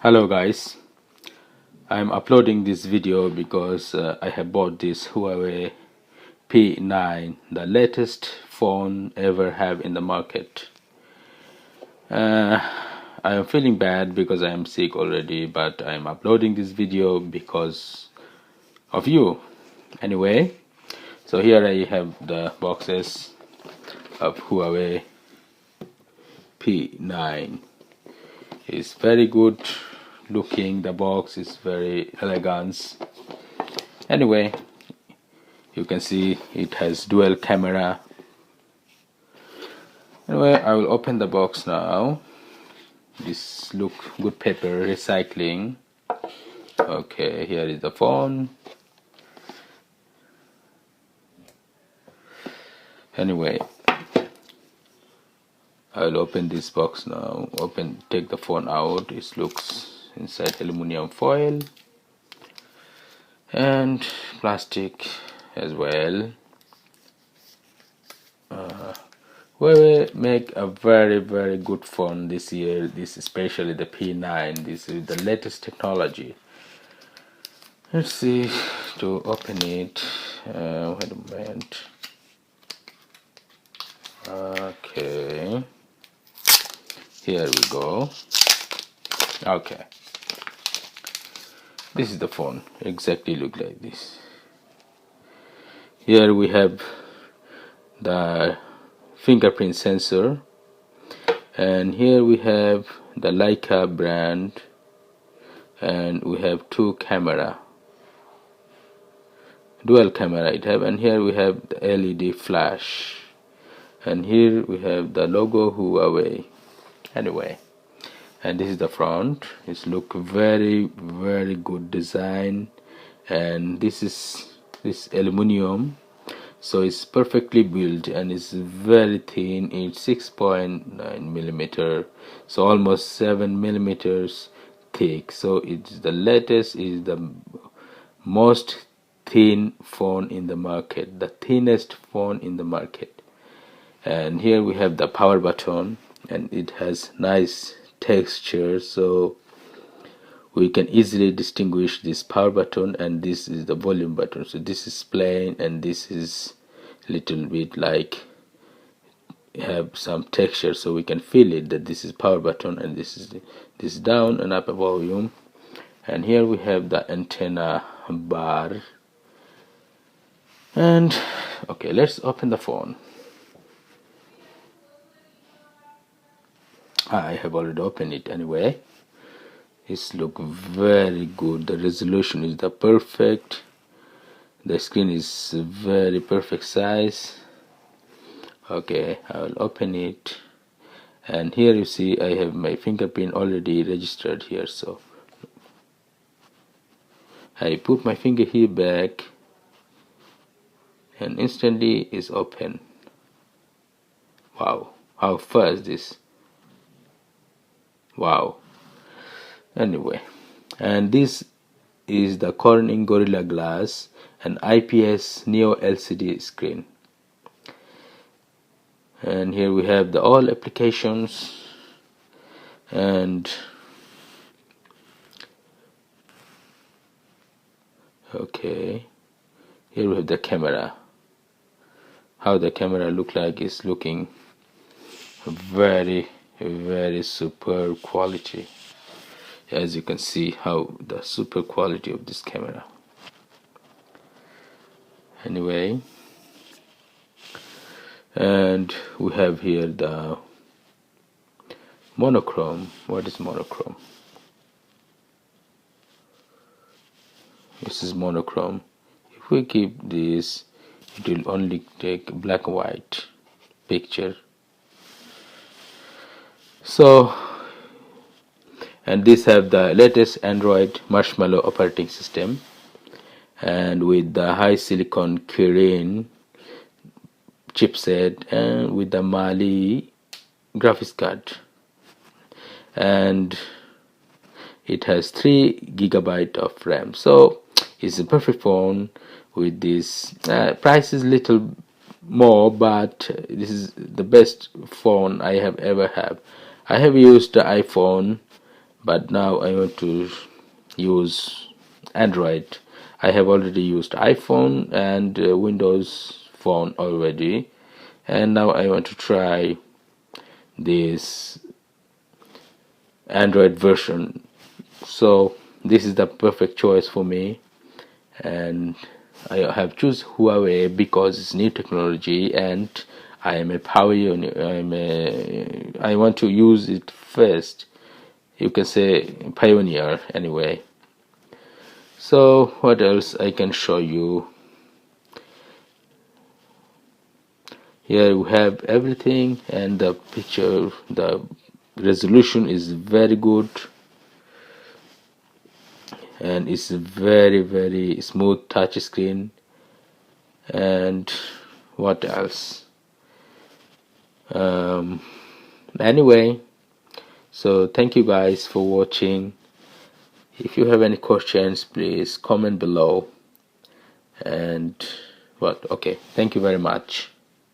Hello guys, I'm uploading this video because I have bought this Huawei P9, the latest phone ever have in the market. I am feeling bad because I am sick already, but I am uploading this video because of you. Anyway, so here I have the boxes of Huawei P9. It's very good looking. The box is very elegant. Anyway, you can see it has dual camera. Anyway, I will open the box now. This look good paper recycling. Okay, here is the phone. Anyway, I'll open this box now. Take the phone out. It looks inside aluminum foil and plastic as well. Huawei make a very good phone this year. This especially the P9. This is the latest technology. Let's see to open it. Wait a moment. Okay, here we go. Okay, this is the phone. Exactly look like this. Here we have the fingerprint sensor, and here we have the Leica brand, and we have two camera, dual camera it have, and here we have the LED flash, and here we have the logo Huawei. Anyway, and this is the front. It's look very good design, and this is aluminum, so it's perfectly built and it's very thin. It's 6.9 millimeter, so almost 7 millimeters thick. So it's the latest, is the most thin phone in the market, the thinnest phone in the market. And here we have the power button, and it has nice texture, so we can easily distinguish this power button, and this is the volume button. So this is plain, and this is little bit like have some texture, so we can feel it that this is power button, and this is down and up volume. And here we have the antenna bar. And okay, let's open the phone. I have already opened it. Anyway, it's look very good. The resolution is the perfect. The screen is very perfect size. Okay, I will open it, and here you see I have my fingerprint already registered here. So I put my finger here back, and instantly it's open. Wow, how fast this! Wow. Anyway, and this is the Corning Gorilla Glass, an IPS Neo LCD screen. And here we have the all applications, and okay, here we have the camera. How the camera look like is looking very superb quality. As you can see, how the super quality of this camera. Anyway, and we have here the monochrome. What is monochrome? This is monochrome. If we keep this, it will only take black and white picture. So, and this have the latest Android Marshmallow operating system, and with the high silicon Kirin chipset, and with the Mali graphics card, and it has 3 GB of RAM. So it's a perfect phone with this. Price is little more, but this is the best phone I have ever had. I have used the iPhone, but now I want to use Android. I have already used iPhone and Windows phone already, and now I want to try this Android version. So this is the perfect choice for me, and I have choose Huawei because it's new technology and I am a pioneer. I want to use it first. You can say pioneer anyway. So what else I can show you? Here we have everything, and the picture, the resolution is very good, and it's very smooth touch screen. And what else? Anyway, so thank you guys for watching. If you have any questions, please comment below. And okay, thank you very much.